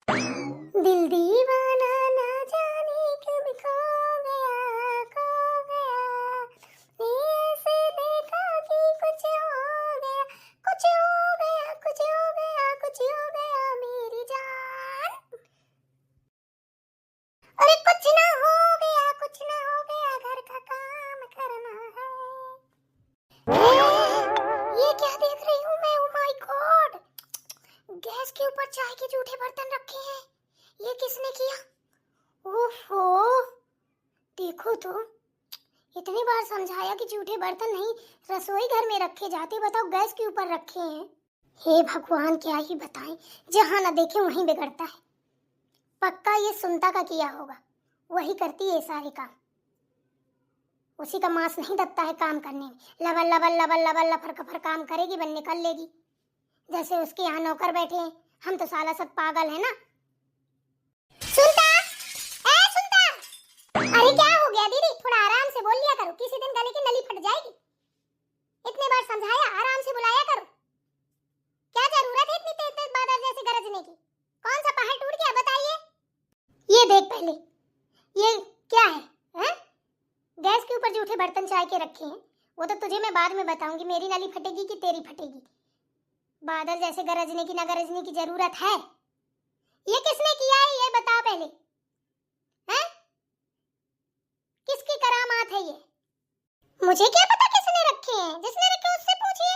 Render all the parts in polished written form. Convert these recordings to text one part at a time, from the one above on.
दिल दीवाना ना जाने कब खो गया खो गया, ऐसे देखा कि कुछ हो गया कुछ हो गया कुछ हो गया कुछ हो गया मेरी जान। अरे कुछ ना हो गया कुछ ना हो गया, घर का काम करना है। ये क्या देख रही हूँ मैं? ओ माय गॉड, गैस के ऊपर चाय के जूठे बर्तन रखे हैं। ये किसने किया? ओफो, देखो तो, इतनी बार समझाया कि जूठे बर्तन नहीं रसोई घर में रखे जाते, बताओ गैस के ऊपर रखे हैं। हे भगवान, क्या ही बताएं, जहां ना देखे वहीं बिगड़ता है। पक्का ये सुनता का किया होगा, वही करती है सारे काम। उसी का मांस नहीं दबता है काम करने में। लबल लबल लबल लबल लफर कफर काम करेगी, बन निकल लेगी। जैसे उसके यहाँ नौकर बैठे हैं, हम तो साला सब पागल है ना। सुनता, ए सुनता, अरे क्या हो गया दीदी, थोड़ा आराम से बोल लिया करो, किसी दिन गले की नली फट जाएगी। इतने बार समझाया, आराम से बुलाया करो। क्या जरूरत है इतनी तेज तेज बादल जैसे गरजने की? कौन सा पहाड़ टूट गया बताइए? ये देख पहले, ये क्या है, हैं? गैस के ऊपर जूठे बर्तन चाय के रखे हैं। वो तो तुझे मैं बाद में बताऊंगी, मेरी नली फटेगी कि तेरी फटेगी। बादल जैसे गरजने की ना गरजने की जरूरत है? ये किसने किया है ये बता पहले, हैं? किसकी करामात है ये? मुझे क्या पता किसने रखे हैं, जिसने रखे उससे पूछिए।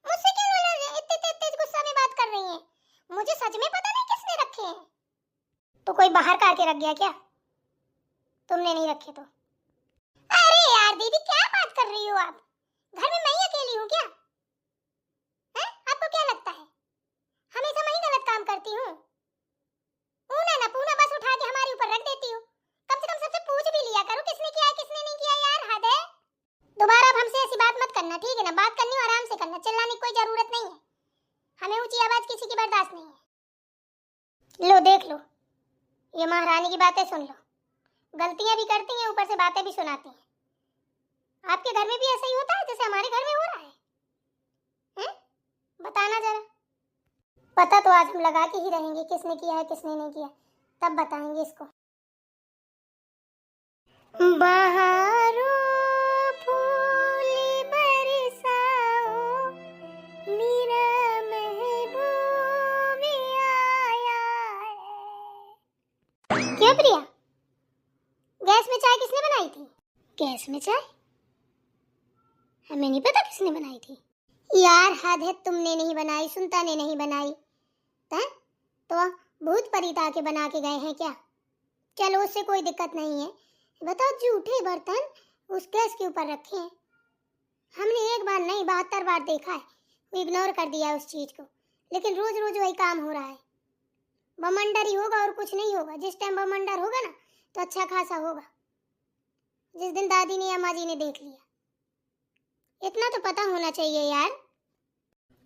मुझसे क्यों इतने तेज गुस्सा में बात कर रही हैं? मुझे सच में पता नहीं किसने रखे हैं। तो कोई बाहर का आके रख गया क्या? तुमने नहीं रखे तो? अरे यार दीदी, क्या बात कर रही हो आप? घर में मैं ही अकेली हूँ क्या? हैं? आपको क्या लगता है हमेशा मैं ही गलत काम करती हूँ? ऊना ना पूना बस उठा के हमारे ऊपर रख देती हो। कम से कम सबसे पूछ भी लिया करो किसने किया है किसने नहीं किया। यार हद है। दोबारा अब हमसे ऐसी बात मत करना, ठीक है ना? बात करनी हो आराम से करना, चिल्लाने की कोई जरूरत नहीं है। हमें ऊंची आवाज किसी की बर्दाश्त नहीं है। लो देख लो, ये महारानी की बातें सुन लो, गलतियां भी करती हैं, ऊपर से बातें भी सुनाती हैं। आपके घर में भी ऐसा ही होता है जैसे हमारे घर में हो रहा है? हैं? बताना जरा। पता तो आज हम लगा के ही रहेंगे किसने किया है किसने नहीं किया, तब बताएंगे इसको। बहारो फूल बरसाओ, मेरा महबूब आया है। क्या प्रिया, गैस में चाय किसने बनाई थी? गैस में चाय? हमें नहीं पता किसने बनाई थी। यार हद है, तुमने नहीं बनाई, सुनता ने नहीं बनाई है? तो भूत प्रेत आके बना के गए हैं क्या? चलो उससे कोई दिक्कत नहीं है। बताओ, जूठे बर्तन उस गैस के ऊपर रखे हैं, हमने एक बार नहीं 72 बार देखा है, इग्नोर कर दिया उस चीज को, लेकिन रोज रोज वही काम हो रहा है। बमंडर ही होगा और कुछ नहीं होगा। जिस टाइम बमंडर होगा ना तो अच्छा खासा होगा, जिस दिन दादी ने या माँ जी ने देख लिया। इतना तो पता होना चाहिए यार।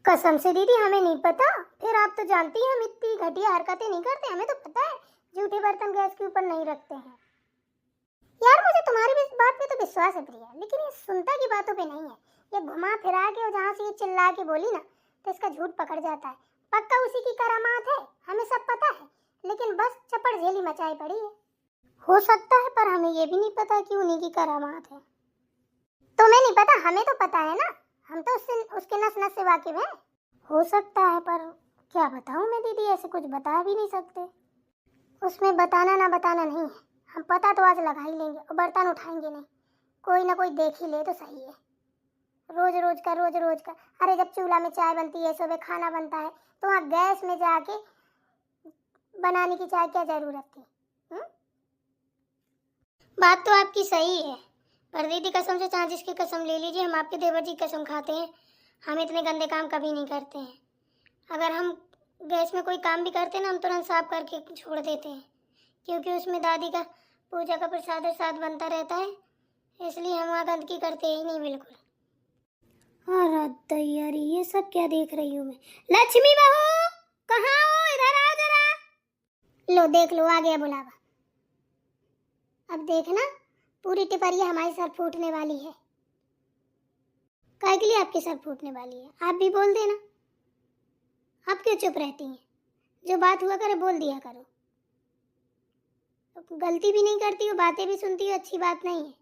कसम से दीदी, हमें नहीं पता। फिर आप तो जानती हैं हम इतनी घटिया हरकतें नहीं करते, हमें तो पता है जूठे बर्तन गैस के ऊपर नहीं रखते हैं। यार मुझे तुम्हारी बात पे तो विश्वास है प्रिया, लेकिन ये सुनता की बातों पे नहीं है। ये घुमा फिरा के और जहाँ से ये चिल्ला के बोली ना तो इसका झूठ पकड़ जाता है। पक्का उसी की करामात है, हमें सब पता है, लेकिन बस चपड़ झेली मचाई पड़ी है। हो सकता है, पर हमें ये भी नहीं पता कि उन्हीं की करामात है। तुम्हें नहीं पता, हमें तो पता है ना, हम तो उसके नस नस से वाकिफ हैं। हो सकता है, पर क्या बताऊं मैं दीदी, ऐसे कुछ बता भी नहीं सकते। उसमें बताना ना बताना नहीं है, हम पता तो आज लगा ही लेंगे और बर्तन उठाएंगे नहीं। कोई ना कोई देख ही ले तो सही है। रोज रोज का। अरे जब चूल्हा में चाय बनती है, सुबह खाना बनता है, तो वहाँ गैस में जाके बनाने की चाय क्या जरूरत थी? बात तो आपकी सही है, पर दीदी कसम से चांजिस की कसम ले लीजिए, हम आपके देवर जी की कसम खाते हैं, हम इतने गंदे काम कभी नहीं करते हैं। अगर हम गैस में कोई काम भी करते हैं ना, हम तुरंत साफ करके छोड़ देते हैं, क्योंकि उसमें दादी का पूजा का प्रसाद साथ बनता रहता है, इसलिए हम वहाँ गंदगी करते ही नहीं बिल्कुल। अरे तैयारी, ये सब क्या देख रही हूँ मैं? लक्ष्मी बहू कहाँ हो? इधर आओ जरा। लो देख लो, आ गया बुलावा। अब देखना, पूरी टिपरिया हमारी सर फूटने वाली है। काय के लिए आपकी सर फूटने वाली है? आप भी बोल देना, आप क्यों चुप रहती हैं? जो बात हुआ करे बोल दिया करो। तो गलती भी नहीं करती हो, बातें भी सुनती हो, अच्छी बात नहीं है।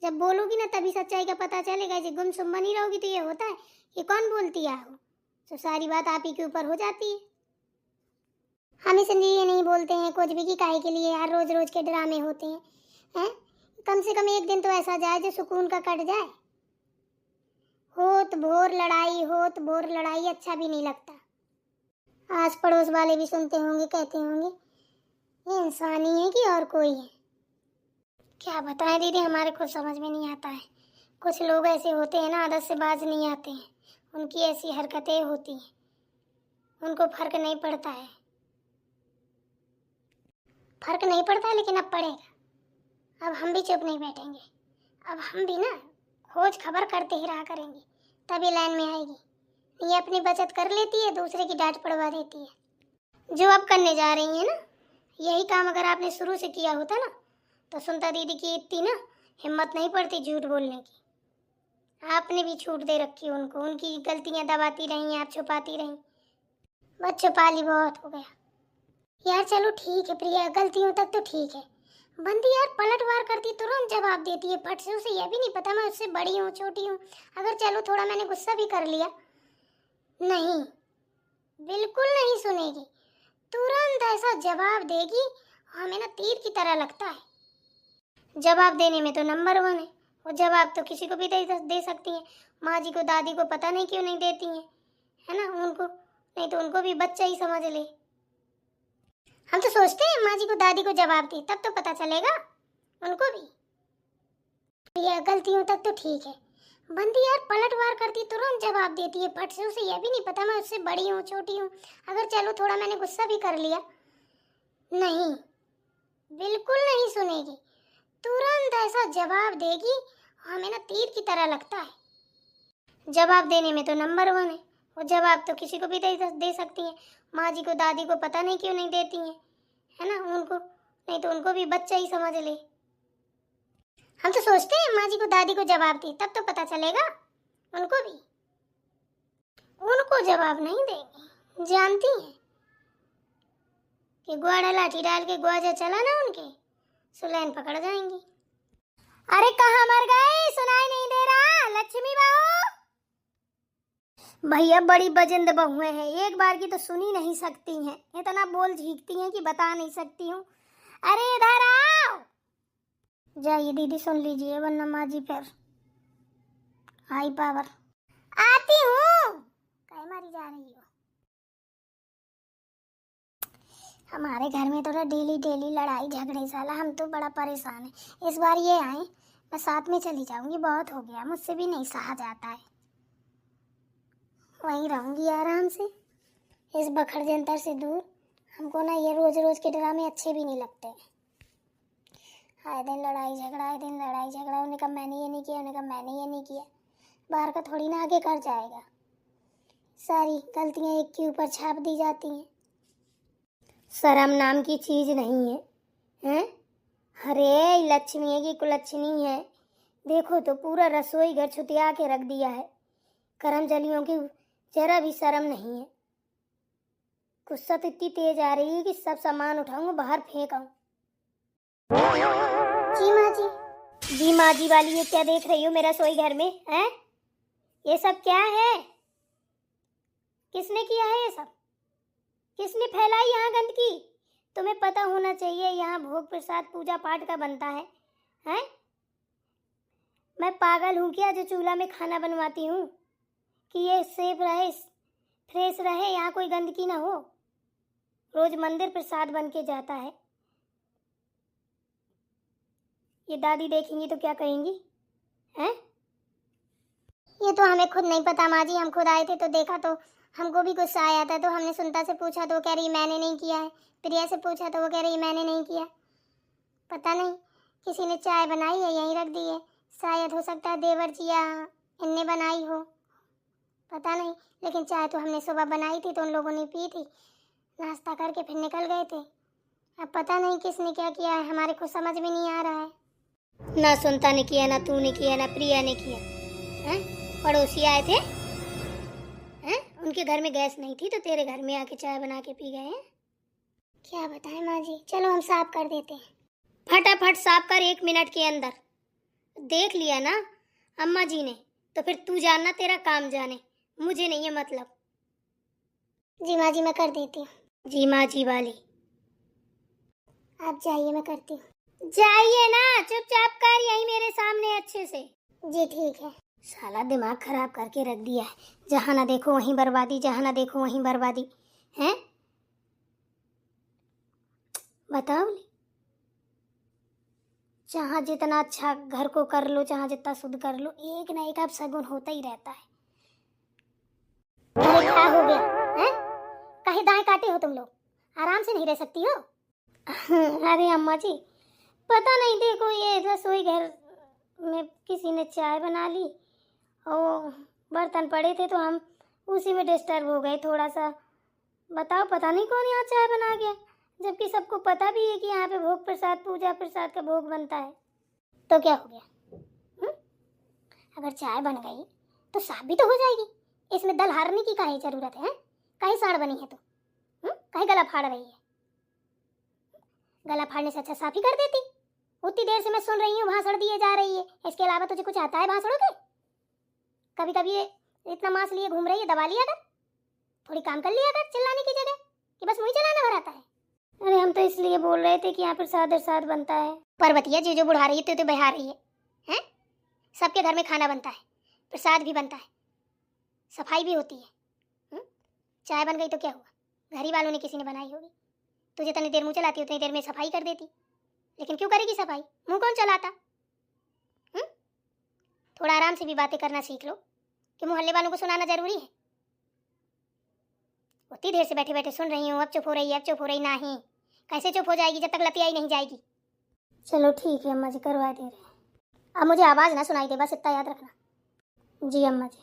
जब बोलोगी ना तभी सच्चाई का पता चलेगा। जब गुमसुम बनी रहोगी तो ये होता है कि कौन बोलती है हो, तो सारी बात आप ही के ऊपर हो जाती है। हम इसलिए ये नहीं बोलते हैं कुछ भी कि काहे के लिए यार रोज रोज के ड्रामे होते हैं। कम से कम एक दिन तो ऐसा जाए जो सुकून का कट जाए। होत भोर लड़ाई अच्छा भी नहीं लगता। आस पड़ोस वाले भी सुनते होंगे, कहते होंगे ये इंसान ही है कि और कोई है। क्या बताएं दीदी, हमारे खुद समझ में नहीं आता है। कुछ लोग ऐसे होते हैं ना, आदत से बाज नहीं आते हैं। उनकी ऐसी हरकतें होती हैं, उनको फर्क नहीं पड़ता है। फर्क नहीं पड़ता है लेकिन अब पड़ेगा। अब हम भी चुप नहीं बैठेंगे। अब हम भी ना खोज खबर करते ही रहा करेंगे, तभी लाइन में आएगी। ये अपनी बचत कर लेती है, दूसरे की डांट पड़वा देती है। जो अब करने जा रही है ना, यही काम अगर आपने शुरू से किया होता ना तो सुनता दीदी की इतनी ना हिम्मत नहीं पड़ती झूठ बोलने की। आपने भी छूट दे रखी उनको, उनकी गलतियां दबाती रही, आप छुपाती रही। बस छुपा ली, बहुत हो गया यार। चलो ठीक है प्रिया, गलतियों तक तो ठीक है। बंदी यार पलटवार करती, तुरंत जवाब देती है फट से। उसे यह भी नहीं पता मैं उससे बड़ी हूँ छोटी हूँ। अगर चलो थोड़ा मैंने गुस्सा भी कर लिया, नहीं, बिल्कुल नहीं सुनेगी। तुरंत ऐसा जवाब देगी, हमें ना तीर की तरह लगता है। जवाब देने में तो नंबर 1 है। वो जवाब तो किसी को भी दे सकती हैं। माँ जी को दादी को पता नहीं क्यों नहीं देती हैं, है ना। उनको नहीं तो उनको भी बच्चा ही समझ ले। हम तो सोचते हैं माँ जी को दादी को जवाब दे, तब तो पता चलेगा उनको भी। ये गलतियों तक तो ठीक है। बंदी यार पलटवार करती, तुरंत जवाब देती है फट से। उसे यह भी नहीं पता मैं उससे बड़ी हूँ छोटी हूँ। अगर चलो थोड़ा मैंने गुस्सा भी कर लिया, नहीं, बिल्कुल नहीं सुनेगी। तुरंत ऐसा जवाब देगी, हमें ना तीर की तरह लगता है। जवाब देने में तो नंबर 1 है। वो जवाब तो किसी को भी दे सकती हैं। माँ जी को दादी को पता नहीं क्यों नहीं देती हैं, है ना। उनको नहीं तो उनको भी बच्चा ही समझ ले। हम तो सोचते हैं माँ जी को दादी को जवाब दे, तब तो पता चलेगा उनको भी। उनको जवाब नहीं देंगे, जानती हैं कि ग्वाड़ा लाठी डाल के ग्वाजा चला ना उनके, सुलैन पकड़ जाएंगी। अरे कहाँ मर गए, सुनाई नहीं दे रहा लक्ष्मी बहू। भैया बड़ी बजिंद बहुएं हैं, एक बार की तो सुनी नहीं सकती हैं। इतना बोल झीकती हैं कि बता नहीं सकती हूँ। अरे इधर आओ। जाइए दीदी सुन लीजिए, वरना माँ जी फिर हाई पावर। आती हूँ। कहीं मारी जा रही हो? हमारे घर में तो ना डेली लड़ाई झगड़े, साला हम तो बड़ा परेशान है। इस बार ये आए, मैं साथ में चली जाऊंगी, बहुत हो गया, मुझसे भी नहीं सहा जाता है। वहीं रहूंगी आराम से, इस बखड़ जंतर से दूर। हमको ना ये रोज रोज के ड्रामे अच्छे भी नहीं लगते। आए दिन लड़ाई झगड़ा, आए दिन लड़ाई झगड़ा। उन्हें कहा मैंने ये नहीं किया, उन्हें कहा मैंने ये नहीं किया। बाहर का थोड़ी ना आगे कर जाएगा। सारी गलतियाँ एक के ऊपर छाप दी जाती हैं। शर्म नाम की चीज नहीं है, हैं? अरे लक्ष्मी है कि कुलच्छनी है। देखो तो पूरा रसोई घर छुतिया के रख दिया है। कर्मजलियों की जरा भी शर्म नहीं है। गुस्सा तो इतनी तेज आ रही है कि सब सामान उठाऊंगा बाहर फेंकाऊं। जी माँ जी। जी माँ जी वाली ये क्या देख रही हो मेरा रसोई घर में, हैं? ये सब क्या है? किसने किया है ये सब? किसने फैलाई यहाँ गंदगी? तुम्हें पता होना चाहिए यहाँ भोग प्रसाद पूजा पाठ का बनता है, हैं? मैं पागल हूँ क्या जो चूल्हा में खाना बनवाती हूँ कि ये सेफ रहे, फ्रेश रहे, यहाँ कोई गंदगी ना हो। रोज मंदिर प्रसाद बन के जाता है। ये दादी देखेंगी तो क्या कहेंगी, हैं? ये तो हमें खुद नहीं पता माँ जी। हम खुद आए थे तो देखा तो हमको भी गुस्सा आया था। तो हमने सुनता से पूछा तो वो कह रही मैंने नहीं किया है। प्रिया से पूछा तो वो कह रही मैंने नहीं किया। पता नहीं किसी ने चाय बनाई है यहीं रख दी है। शायद हो सकता है देवर जी या इनने बनाई हो, पता नहीं। लेकिन चाय तो हमने सुबह बनाई थी तो उन लोगों ने पी थी, नाश्ता करके फिर निकल गए थे। अब पता नहीं किसने क्या किया है, हमारे को समझ में नहीं आ रहा है। ना सुनता ने किया, ना तूने किया, ना प्रिया ने किया, हैं? पड़ोसी आए थे, हैं? उनके घर में गैस नहीं थी तो तेरे घर में आके चाय बना के पी गए हैं। क्या बताएं माँ जी, चलो हम साफ कर देते हैं। फटाफट साफ कर 1 मिनट के अंदर। देख लिया ना अम्मा जी ने, तो फिर तू जानना तेरा काम जाने, मुझे नहीं है मतलब। जी माँ जी, मैं कर देती हूँ। जी माँ जी वाली। आप जाइए, मैं करती हूँ। जाइए ना, चुपचाप कर, यही मेरे सामने अच्छे से। जी ठीक है। साला दिमाग खराब करके रख दिया है, जहाँ ना देखो वहीं बर्बादी, जहाँ ना देखो वहीं बर्बादी है। बताओ, जहाँ जितना अच्छा घर को कर लो, जहाँ जितना शुद्ध कर लो, एक ना एक अपशगुन होता ही रहता है। अरे क्या हो गया है? काहे दाएं काटे हो तुम लोग? आराम से नहीं रह सकती हो? अरे अम्मा जी, पता नहीं, देखो ये रसोई घर में किसी ने चाय बना ली और बर्तन पड़े थे तो हम उसी में डिस्टर्ब हो गए थोड़ा सा। बताओ, पता नहीं कौन यहाँ चाय बना गया, जबकि सबको पता भी है कि यहाँ पे भोग प्रसाद, पूजा प्रसाद का भोग बनता है। तो क्या हो गया? अगर चाय बन गई तो साफ भी तो हो जाएगी, इसमें दल हारने की काहे जरूरत है? काहे साड़ बनी है तो? काहे गला फाड़ रही है? गला फाड़ने से अच्छा साफ ही कर देती। उतनी देर से मैं सुन रही हूँ भाषण दिए जा रही है, इसके अलावा तुझे कुछ आता है भाषणों के? कभी कभी ये इतना मांस लिए घूम रही है, दबा लिया कर, थोड़ी काम कर लिया कर चिल्लाने की जगह, कि बस मुझे चलाना भर आता है। अरे हम तो इसलिए बोल रहे थे कि यहाँ प्रसाद प्रसाद बनता है। पर्वतिया जो बुढ़ा रही है तो बहा रही है? सबके घर में खाना बनता है, प्रसाद भी बनता है, सफाई भी होती है। चाय बन गई तो क्या हुआ? घर ही वालों ने किसी ने बनाई होगी। तू जितनी देर मुँह चलाती उतनी देर में सफाई कर देती। लेकिन क्यों करेगी सफाई? मुंह कौन चलाता? थोड़ा आराम से भी बातें करना सीख लो, कि मोहल्ले वालों को सुनाना जरूरी है। उतनी देर से बैठे बैठे सुन रही हूँ, अब चुप हो रही है, अब चुप हो रही। नहीं, कैसे चुप हो जाएगी जब तक लतियाई नहीं जाएगी। चलो ठीक है अम्मा जी, करवा दे रहे हैं। अब मुझे आवाज़ ना सुनाई दे, बस इतना याद रखना। जी अम्मा जी।